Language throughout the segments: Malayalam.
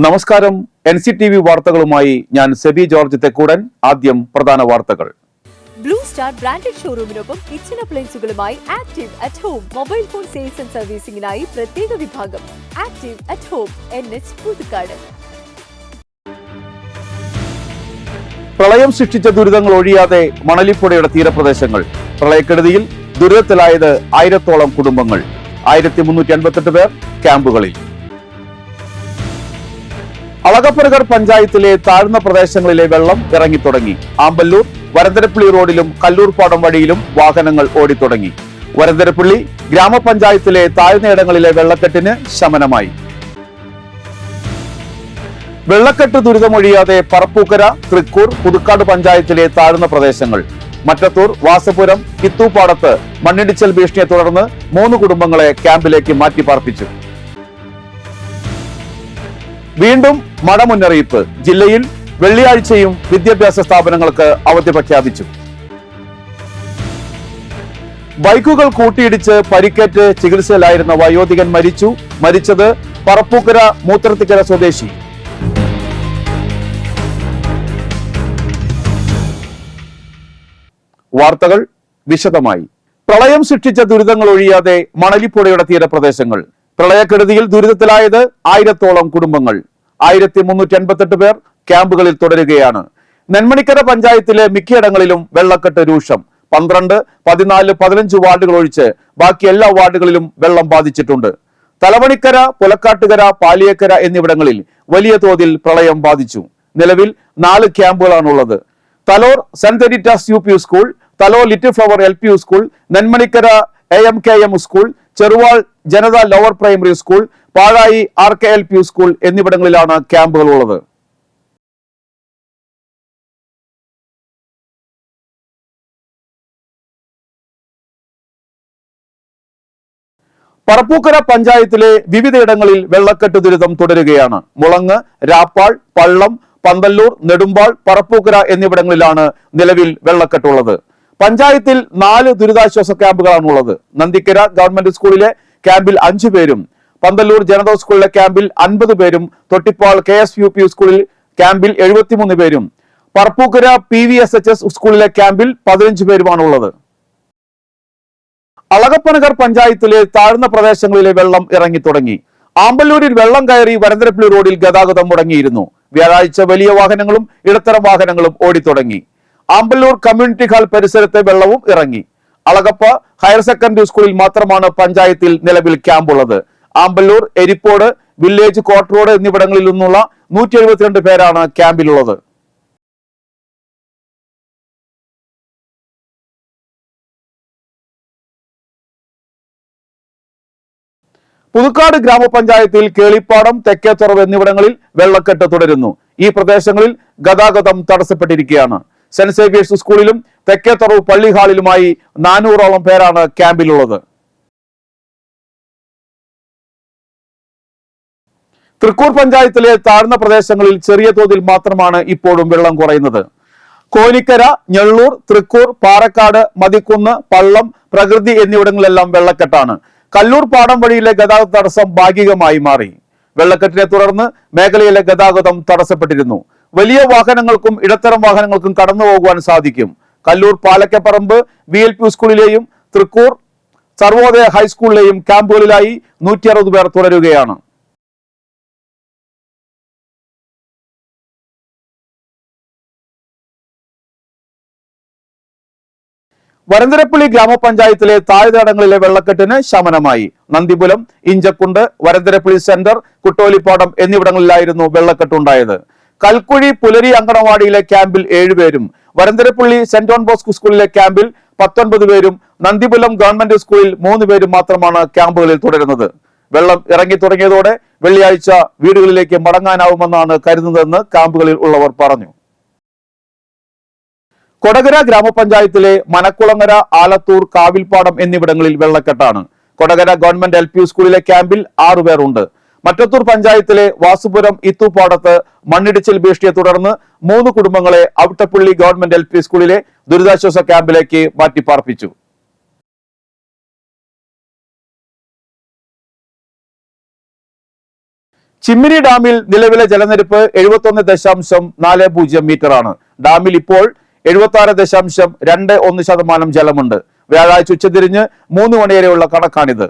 നമസ്കാരം. NCTV വാർത്തകളുമായി ഞാൻ സെബി ജോർജ് തെക്കൂടൻ. ആദ്യം പ്രധാന വാർത്തകൾ. ബ്ലൂ സ്റ്റാർ ബ്രാൻഡഡ് ഷോറൂമിനൊപ്പം കിച്ചൺ അപ്ലയൻസുകളുമായി active at home mobile phone sales and സർവീസിംഗിനായി പ്രത്യേക വിഭാഗം active at home NH Puthukkad. പ്രളയം സൃഷ്ടിച്ച ദുരിതങ്ങൾ ഒഴിയാതെ മണലിപ്പുഴയുടെ തീരപ്രദേശങ്ങൾ. പ്രളയക്കെടുതിയിൽ ദുരിതത്തിലായത് 1000-ഓളം കുടുംബങ്ങൾ. 1358 പേർ ക്യാമ്പുകളിൽ. അളകപ്പനഗർ പഞ്ചായത്തിലെ താഴ്ന്ന പ്രദേശങ്ങളിലെ വെള്ളം ഇറങ്ങിത്തുടങ്ങി. ആമ്പല്ലൂർ വരന്തരപ്പള്ളി റോഡിലും കല്ലൂർപ്പാടം വഴിയിലും വാഹനങ്ങൾ ഓടിത്തുടങ്ങി. വരന്തരപ്പള്ളി ഗ്രാമപഞ്ചായത്തിലെ താഴ്ന്നയിടങ്ങളിലെ വെള്ളക്കെട്ടിന് ശമനമായി. വെള്ളക്കെട്ട് ദുരിതമൊഴിയാതെ പറപ്പൂക്കര, തൃക്കൂർ, പുതുക്കാട് പഞ്ചായത്തിലെ താഴ്ന്ന പ്രദേശങ്ങൾ. മറ്റത്തൂർ, വാസപുരം, കിത്തൂപ്പാടത്ത് മണ്ണിടിച്ചൽ ഭീഷണിയെ തുടർന്ന് 3 കുടുംബങ്ങളെ ക്യാമ്പിലേക്ക് മാറ്റിപ്പാർപ്പിച്ചു. വീണ്ടും മഴ മുന്നറിയിപ്പ്. ജില്ലയിൽ വെള്ളിയാഴ്ചയും വിദ്യാഭ്യാസ സ്ഥാപനങ്ങൾക്ക് അവധി പ്രഖ്യാപിച്ചു. ബൈക്കുകൾ കൂട്ടിയിടിച്ച് പരിക്കേറ്റ് ചികിത്സയിലായിരുന്ന വയോധികൻ മരിച്ചു. മരിച്ചത് പറപ്പൂക്കര മൂത്രത്തിക്കര സ്വദേശി. വാർത്തകൾ വിശദമായി. പ്രളയം സൃഷ്ടിച്ച ദുരിതങ്ങൾ ഒഴിയാതെ മണലിപ്പുഴയുടെ തീരപ്രദേശങ്ങൾ. പ്രളയക്കെടുതിയിൽ ദുരിതത്തിലായത് 1000-ഓളം കുടുംബങ്ങൾ. 1358 പേർ ക്യാമ്പുകളിൽ തുടരുകയാണ്. നെന്മണിക്കര പഞ്ചായത്തിലെ മിക്കയിടങ്ങളിലും വെള്ളക്കെട്ട് രൂക്ഷം. 12, 14, 15 വാർഡുകൾ ഒഴിച്ച് ബാക്കി എല്ലാ വാർഡുകളിലും വെള്ളം ബാധിച്ചിട്ടുണ്ട്. തലവണിക്കര, പുലക്കാട്ടുകര, പാലിയേക്കര എന്നിവിടങ്ങളിൽ വലിയ തോതിൽ പ്രളയം ബാധിച്ചു. നിലവിൽ 4 ക്യാമ്പുകളാണുള്ളത്. Thalore saint Teresita's UP school, Thalore little flower LP school, Nenmanikkara AMKM school, Cheruval Janata lower primary school, Pazhayi RKLP school എന്നിവിടങ്ങളിലാണ് ക്യാമ്പുകൾ ഉള്ളത്. പറപ്പൂക്കര പഞ്ചായത്തിലെ വിവിധയിടങ്ങളിൽ വെള്ളക്കെട്ട് ദുരിതം തുടരുകയാണ്. മുളങ്ങ്, രാപ്പാൾ, പള്ളം, പന്തല്ലൂർ, നെടുമ്പാൾ, പറപ്പൂക്കര എന്നിവിടങ്ങളിലാണ് നിലവിൽ വെള്ളക്കെട്ടുള്ളത്. പഞ്ചായത്തിൽ 4 ദുരിതാശ്വാസ ക്യാമ്പുകളാണുള്ളത്. നന്ദിക്കര ഗവൺമെന്റ് സ്കൂളിലെ ക്യാമ്പിൽ 5 പേരും, പന്തല്ലൂർ ജനത സ്കൂളിലെ ക്യാമ്പിൽ 50 പേരും, തൊട്ടിപ്പാൾ KSUP സ്കൂളിൽ ക്യാമ്പിൽ 73 പേരും, പറപ്പൂക്കര PVSHS സ്കൂളിലെ ക്യാമ്പിൽ 15 പേരുമാണുള്ളത്. അളകപ്പനഗർ പഞ്ചായത്തിലെ താഴ്ന്ന പ്രദേശങ്ങളിലെ വെള്ളം ഇറങ്ങിത്തുടങ്ങി. ആമ്പല്ലൂരിൽ വെള്ളം കയറി വരന്തരപ്പള്ളി റോഡിൽ ഗതാഗതം മുടങ്ങിയിരുന്നു. വ്യാഴാഴ്ച വലിയ വാഹനങ്ങളും ഇടത്തരം വാഹനങ്ങളും ഓടിത്തുടങ്ങി. ആമ്പല്ലൂർ കമ്മ്യൂണിറ്റി ഹാൾ പരിസരത്തെ വെള്ളവും ഇറങ്ങി. അളകപ്പ ഹയർ സെക്കൻഡറി സ്കൂളിൽ മാത്രമാണ് പഞ്ചായത്തിൽ നിലവിൽ ക്യാമ്പുള്ളത്. ആമ്പല്ലൂർ, എരിപ്പോട്, വില്ലേജ് കോട്ട് റോഡ് എന്നിവിടങ്ങളിൽ നിന്നുള്ള 172 പേരാണ് ക്യാമ്പിലുള്ളത്. പുതുക്കാട് ഗ്രാമപഞ്ചായത്തിൽ കേളിപ്പാടം, തെക്കേത്തുറവ് എന്നിവിടങ്ങളിൽ വെള്ളക്കെട്ട് തുടരുന്നു. ഈ പ്രദേശങ്ങളിൽ ഗതാഗതം തടസ്സപ്പെട്ടിരിക്കുകയാണ്. സെന്റ് സേവിയേഴ്സ് സ്കൂളിലും തെക്കേത്തുറവ് പള്ളി ഹാളിലുമായി 400-ഓളം പേരാണ് ക്യാമ്പിലുള്ളത്. തൃക്കൂർ പഞ്ചായത്തിലെ താഴ്ന്ന പ്രദേശങ്ങളിൽ ചെറിയ തോതിൽ മാത്രമാണ് ഇപ്പോഴും വെള്ളം കുറയുന്നത്. കോനിക്കര, ഞെള്ളൂർ, തൃക്കൂർ, പാറക്കാട്, മതിക്കുന്ന്, പള്ളം, പ്രകൃതി എന്നിവിടങ്ങളിലെല്ലാം വെള്ളക്കെട്ടാണ്. കല്ലൂർ പാടം വഴിയിലെ ഗതാഗത തടസ്സം ഭാഗികമായി മാറി. വെള്ളക്കെട്ടിനെ തുടർന്ന് മേഖലയിലെ ഗതാഗതം തടസ്സപ്പെട്ടിരുന്നു. വലിയ വാഹനങ്ങൾക്കും ഇടത്തരം വാഹനങ്ങൾക്കും കടന്നു പോകുവാൻ സാധിക്കും. കല്ലൂർ പാലക്കപ്പറമ്പ് VLP സ്കൂളിലെയും തൃക്കൂർ സർവോദയ ഹൈസ്കൂളിലെയും ക്യാമ്പുകളിലായി 160 പേർ തുടരുകയാണ്. വരന്തരപ്പള്ളി ഗ്രാമപഞ്ചായത്തിലെ താഴ്തടങ്ങളിലെ വെള്ളക്കെട്ടിന് ശമനമായി. നന്ദിപുലം, ഇഞ്ചക്കുണ്ട്, വരന്തരപ്പള്ളി സെന്റർ, കുട്ടോലിപ്പാടം എന്നിവിടങ്ങളിലായിരുന്നു വെള്ളക്കെട്ടുണ്ടായത്. കൽക്കുഴി പുലരി അങ്കണവാടിയിലെ ക്യാമ്പിൽ 7 പേരും, വരന്തരപ്പള്ളി സെന്റ് ജോൺ ബോസ്കോ സ്കൂളിലെ ക്യാമ്പിൽ 19 പേരും, നന്ദിപുലം ഗവൺമെന്റ് സ്കൂളിൽ 3 പേരും മാത്രമാണ് ക്യാമ്പുകളിൽ തുടരുന്നത്. വെള്ളം ഇറങ്ങി തുടങ്ങിയതോടെ വെള്ളിയാഴ്ച വീടുകളിലേക്ക് മടങ്ങാനാവുമെന്നാണ് കരുതുന്നതെന്ന് ക്യാമ്പുകളിൽ ഉള്ളവർ പറഞ്ഞു. കൊടകര ഗ്രാമപഞ്ചായത്തിലെ മനക്കുളങ്ങര, ആലത്തൂർ, കാവിൽപ്പാടം എന്നിവിടങ്ങളിൽ വെള്ളക്കെട്ടാണ്. കൊടകര ഗവൺമെന്റ് LP സ്കൂളിലെ ക്യാമ്പിൽ 6 പേർ ഉണ്ട്. മറ്റത്തൂർ പഞ്ചായത്തിലെ വാസുപുരം ഇത്തൂപ്പാടത്ത് മണ്ണിടിച്ചിൽ ഭീഷണിയെ തുടർന്ന് 3 കുടുംബങ്ങളെ അവിട്ടപ്പള്ളി ഗവൺമെന്റ് LP സ്കൂളിലെ ദുരിതാശ്വാസ ക്യാമ്പിലേക്ക് മാറ്റിപ്പാർപ്പിച്ചു. ചിമ്മിനി ഡാമിൽ നിലവിലെ ജലനിരപ്പ് 71.40 മീറ്ററാണ്. ഡാമിൽ ഇപ്പോൾ 76.21% ജലമുണ്ട്. വ്യാഴാഴ്ച ഉച്ചതിരിഞ്ഞ് 3 മണി വരെയുള്ള കണക്കാണിത്.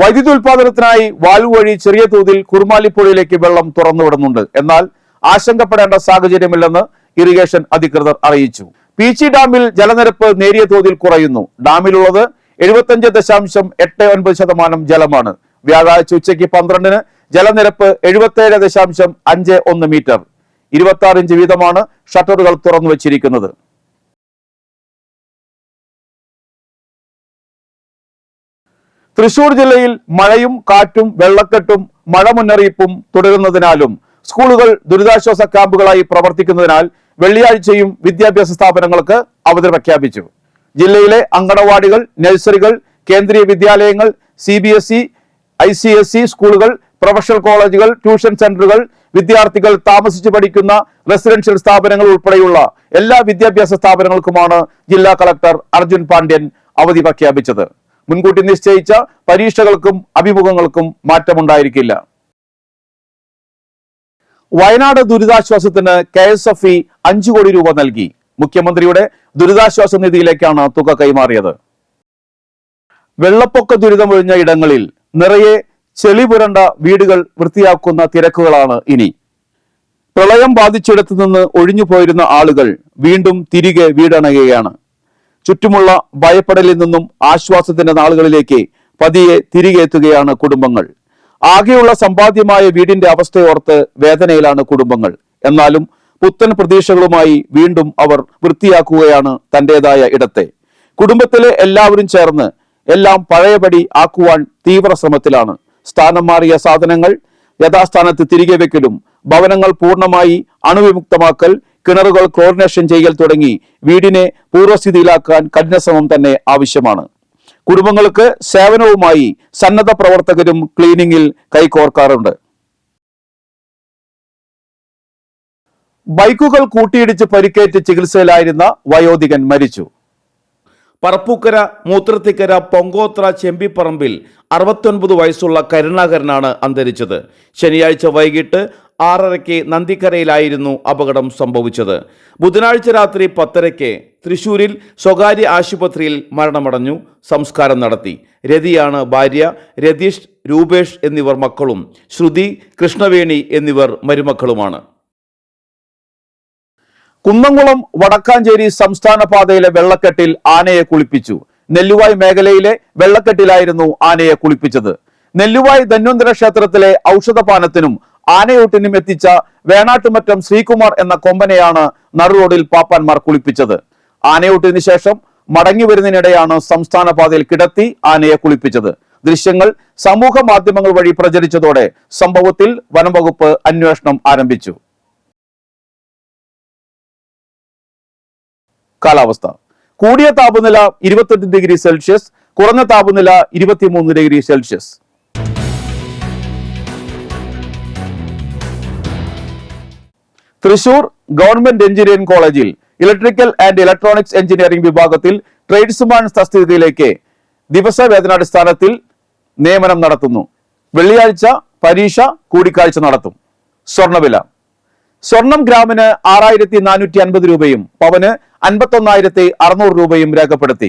വൈദ്യുതി ഉൽപാദനത്തിനായി വാൽവ് വഴി ചെറിയ തോതിൽ കുറുമാലിപ്പുഴയിലേക്ക് വെള്ളം തുറന്നുവിടുന്നുണ്ട്. എന്നാൽ ആശങ്കപ്പെടേണ്ട സാഹചര്യമില്ലെന്ന് ഇറിഗേഷൻ അധികൃതർ അറിയിച്ചു. പീച്ചി ഡാമിൽ ജലനിരപ്പ് നേരിയ തോതിൽ കുറയുന്നു. ഡാമിലുള്ളത് 75.89% ജലമാണ്. വ്യാഴാഴ്ച ഉച്ചയ്ക്ക് 12-ന് ജലനിരപ്പ് 77.51 മീറ്റർ. 26 ഇഞ്ച് വീതമാണ് ഷട്ടറുകൾ തുറന്നു വച്ചിരിക്കുന്നത്. തൃശൂർ ജില്ലയിൽ മഴയും കാറ്റും വെള്ളക്കെട്ടും മഴ മുന്നറിയിപ്പും തുടരുന്നതിനാലും സ്കൂളുകൾ ദുരിതാശ്വാസ ക്യാമ്പുകളായി പ്രവർത്തിക്കുന്നതിനാൽ വെള്ളിയാഴ്ചയും വിദ്യാഭ്യാസ സ്ഥാപനങ്ങൾക്ക് അവധി പ്രഖ്യാപിച്ചു. ജില്ലയിലെ അങ്കണവാടികൾ, നഴ്സറികൾ, കേന്ദ്രീയ വിദ്യാലയങ്ങൾ, CBSE, ICSE സ്കൂളുകൾ, പ്രൊഫഷണൽ കോളേജുകൾ, ട്യൂഷൻ സെന്ററുകൾ, വിദ്യാർത്ഥികൾ താമസിച്ചു പഠിക്കുന്ന റെസിഡൻഷ്യൽ സ്ഥാപനങ്ങൾ ഉൾപ്പെടെയുള്ള എല്ലാ വിദ്യാഭ്യാസ സ്ഥാപനങ്ങൾക്കുമാണ് ജില്ലാ കളക്ടർ അർജുൻ പാണ്ഡ്യൻ അവധി പ്രഖ്യാപിച്ചത്. മുൻകൂട്ടി നിശ്ചയിച്ച പരീക്ഷകൾക്കും അഭിമുഖങ്ങൾക്കും മാറ്റമുണ്ടായിരിക്കില്ല. വയനാട് ദുരിതാശ്വാസത്തിന് KSFE 5 കോടി രൂപ നൽകി. മുഖ്യമന്ത്രിയുടെ ദുരിതാശ്വാസ നിധിയിലേക്കാണ് തുക കൈമാറിയത്. വെള്ളപ്പൊക്ക ദുരിതമൊഴിഞ്ഞ ഇടങ്ങളിൽ നിറയെ ചെളി പുരണ്ട വീടുകൾ വൃത്തിയാക്കുന്ന തിരക്കുകളാണ് ഇനി. പ്രളയം ബാധിച്ചിടത്തു നിന്ന് ഒഴിഞ്ഞുപോയിരുന്ന ആളുകൾ വീണ്ടും തിരികെ വീടണയുകയാണ്. ചുറ്റുമുള്ള ഭയപ്പെടലിൽ നിന്നും ആശ്വാസത്തിന്റെ നാളുകളിലേക്ക് പതിയെ തിരികെ എത്തുകയാണ് കുടുംബങ്ങൾ. ആകെയുള്ള സമ്പാദ്യമായ വീടിന്റെ അവസ്ഥയോർത്ത് വേദനയിലാണ് കുടുംബങ്ങൾ. എന്നാലും പുത്തൻ പ്രതീക്ഷകളുമായി വീണ്ടും അവർ വൃത്തിയാക്കുകയാണ് തന്റേതായ ഇടത്തെ. കുടുംബത്തിലെ എല്ലാവരും ചേർന്ന് എല്ലാം പഴയപടി ആക്കുവാൻ തീവ്ര ശ്രമത്തിലാണ്. സ്ഥാനം മാറിയ സാധനങ്ങൾ യഥാസ്ഥാനത്ത് തിരികെ വെക്കലും ഭവനങ്ങൾ പൂർണ്ണമായി അണുവിമുക്തമാക്കൽ, കിണറുകൾ ക്ലോറിനേഷൻ ചെയ്യൽ തുടങ്ങി വീടിനെ പൂർവ്വസ്ഥിതിയിലാക്കാൻ കഠിനശ്രമം തന്നെ ആവശ്യമാണ്. കുടുംബങ്ങൾക്ക് സേവനവുമായി സന്നദ്ധ പ്രവർത്തകരും ക്ലീനിങ്ങിൽ കൈകോർക്കാറുണ്ട്. ബൈക്കുകൾ കൂട്ടിയിടിച്ച് പരിക്കേറ്റ് ചികിത്സയിലായിരുന്ന വയോധികൻ മരിച്ചു. പറപ്പൂക്കര മൂത്രത്തിക്കര പൊങ്കോത്ര ചെമ്പിപ്പറമ്പിൽ 69 വയസ്സുള്ള കരുണാകരനാണ് അന്തരിച്ചത്. ശനിയാഴ്ച വൈകിട്ട് 6:30 നന്ദിക്കരയിലായിരുന്നു അപകടം സംഭവിച്ചത്. ബുധനാഴ്ച രാത്രി 10:00 തൃശൂരിൽ സ്വകാര്യ ആശുപത്രിയിൽ മരണമടഞ്ഞു. സംസ്കാരം നടത്തി. രതിയാണ് ഭാര്യ. രതീഷ്, രൂപേഷ് എന്നിവർ മക്കളും ശ്രുതി, കൃഷ്ണവേണി എന്നിവർ മരുമക്കളുമാണ്. കുന്നംകുളം വടക്കാഞ്ചേരി സംസ്ഥാന പാതയിലെ വെള്ളക്കെട്ടിൽ ആനയെ കുളിപ്പിച്ചു. നെല്ലുവായ് മേഖലയിലെ വെള്ളക്കെട്ടിലായിരുന്നു ആനയെ കുളിപ്പിച്ചത്. നെല്ലുവായ് ധന്വന്തര ക്ഷേത്രത്തിലെ ഔഷധപാനത്തിനും ആനയൂട്ടിനും എത്തിച്ച വേണാട്ടുമറ്റം ശ്രീകുമാർ എന്ന കൊമ്പനെയാണ് നടുറോഡിൽ പാപ്പാന്മാർ കുളിപ്പിച്ചത്. ആനയൂട്ടിന് ശേഷം മടങ്ങി വരുന്നതിനിടെയാണ് സംസ്ഥാന പാതയിൽ കിടത്തി ആനയെ കുളിപ്പിച്ചത്. ദൃശ്യങ്ങൾ സമൂഹ മാധ്യമങ്ങൾ വഴി പ്രചരിച്ചതോടെ സംഭവത്തിൽ വനംവകുപ്പ് അന്വേഷണം ആരംഭിച്ചു. കാലാവസ്ഥ. കൂടിയ താപനില 28 ഡിഗ്രി സെൽഷ്യസ്, കുറഞ്ഞ താപനില 23 degree Celsius. Thrissur government engineering കോളേജിൽ ഇലക്ട്രിക്കൽ ആൻഡ് ഇലക്ട്രോണിക്സ് എഞ്ചിനീയറിംഗ് വിഭാഗത്തിൽ ട്രേഡ്സ്മാൻ തസ്തികയിലേക്ക് ദിവസവേതനാടിസ്ഥാനത്തിൽ നിയമനം നടത്തുന്നു. വെള്ളിയാഴ്ച പരീക്ഷ കൂടിക്കാഴ്ച നടത്തും. സ്വർണ്ണവില. സ്വർണം ഗ്രാമിന് 6450 രൂപയും പവന് 51,600 രൂപയും രേഖപ്പെടുത്തി.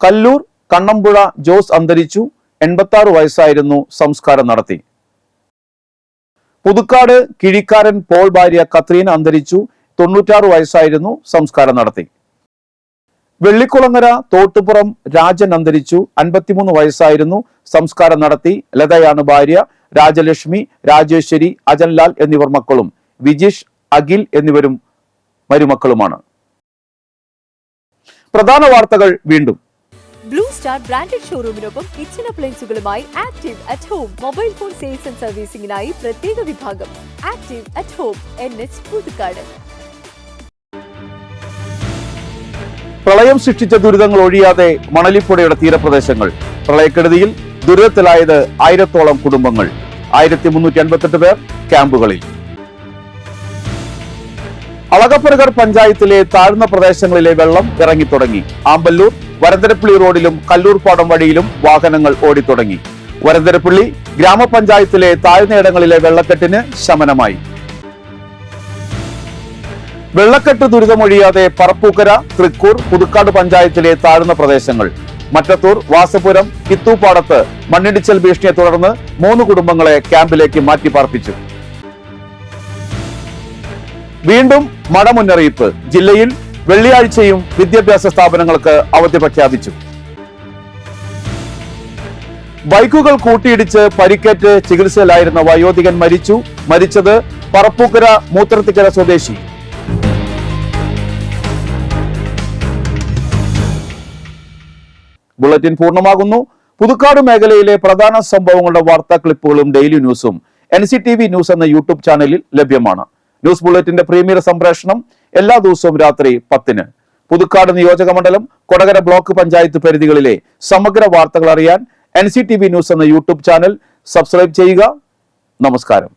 കല്ലൂർ കണ്ണമ്പുഴ ജോസ് അന്തരിച്ചു. 86 വയസ്സായിരുന്നു. സംസ്കാരം നടത്തി. പുതുക്കാട് കിഴിക്കാരൻ പോൾ ഭാര്യ കത്രീന അന്തരിച്ചു. 96 വയസ്സായിരുന്നു. സംസ്കാരം നടത്തി. വെള്ളിക്കുളങ്ങര തോട്ടുപുറം രാജൻ അന്തരിച്ചു. 53 വയസ്സായിരുന്നു. സംസ്കാരം നടത്തി. ലതയാണ് ഭാര്യ. രാജലക്ഷ്മി, രാജേശ്വരി, അജൻലാൽ എന്നിവർ മക്കളും വിജീഷ്, അഖിൽ എന്നിവരും മരുമക്കളുമാണ്. പ്രധാന വാർത്തകൾ വീണ്ടും. ബ്ലൂ സ്റ്റാർ ബ്രാൻഡഡ് ഷോറൂമിനൊപ്പം കിച്ചൺ അപ്ലയൻസുകളുമായി active at home mobile phone sales and സർവീസിംഗിനായി പ്രത്യേക വിഭാഗം. Active at home, NH Puthukkad. പ്രളയം സൃഷ്ടിച്ച ദുരിതങ്ങൾ ഒഴിയാതെ മണലിപ്പുഴയുടെ തീരപ്രദേശങ്ങൾ. പ്രളയക്കെടുതിയിൽ ദുരിതത്തിലായത് 1000-ഓളം കുടുംബങ്ങൾ. 1388 പേർ ക്യാമ്പുകളിൽ. അളകപ്പുരകർ പഞ്ചായത്തിലെ താഴ്ന്ന പ്രദേശങ്ങളിലെ വെള്ളം ഇറങ്ങിത്തുടങ്ങി. ആമ്പല്ലൂർ വരന്തരപ്പള്ളി റോഡിലും കല്ലൂർപ്പാടം വഴിയിലും വാഹനങ്ങൾ ഓടിത്തുടങ്ങി. വരന്തരപ്പള്ളി ഗ്രാമപഞ്ചായത്തിലെ താഴ്ന്നയിടങ്ങളിലെ വെള്ളക്കെട്ടിന് ശമനമായി. വെള്ളക്കെട്ട് ദുരിതമൊഴിയാതെ പറപ്പൂക്കര, തൃക്കൂർ, പുതുക്കാട് പഞ്ചായത്തിലെ താഴ്ന്ന പ്രദേശങ്ങൾ. മറ്റത്തൂർ, വാസപുരം, കിത്തൂപ്പാടത്ത് മണ്ണിടിച്ചൽ ഭീഷണിയെ തുടർന്ന് 3 കുടുംബങ്ങളെ ക്യാമ്പിലേക്ക് മാറ്റിപ്പാർപ്പിച്ചു. വീണ്ടും മഴ മുന്നറിയിപ്പ്. ജില്ലയിൽ വെള്ളിയാഴ്ചയും വിദ്യാഭ്യാസ സ്ഥാപനങ്ങൾക്ക് അവധി പ്രഖ്യാപിച്ചു. ബൈക്കുകൾ കൂട്ടിയിടിച്ച് പരിക്കേറ്റ് ചികിത്സയിലായിരുന്ന വയോധികൻ മരിച്ചു. മരിച്ചത് പറപ്പൂക്കര മൂത്രത്തിക്കര സ്വദേശി. ബുള്ളറ്റിൻ പൂർണ്ണമാകുന്നു. പുതുക്കാട് മേഖലയിലെ പ്രധാന സംഭവങ്ങളുടെ വാർത്താ ക്ലിപ്പുകളും ഡെയിലി ന്യൂസും NCTV ന്യൂസ് എന്ന യൂട്യൂബ് ചാനലിൽ ലഭ്യമാണ്. ന്യൂസ് ബുള്ളറ്റിന്റെ പ്രീമിയർ സംപ്രേഷണം എല്ലാ ദിവസവും രാത്രി 10-ന്. പുതുക്കാട് നിയോജക മണ്ഡലം, കൊടകര ബ്ലോക്ക് പഞ്ചായത്ത് പരിധികളിലെ സമഗ്ര വാർത്തകൾ അറിയാൻ NCTV ന്യൂസ് എന്ന യൂട്യൂബ് ചാനൽ സബ്സ്ക്രൈബ് ചെയ്യുക. നമസ്കാരം.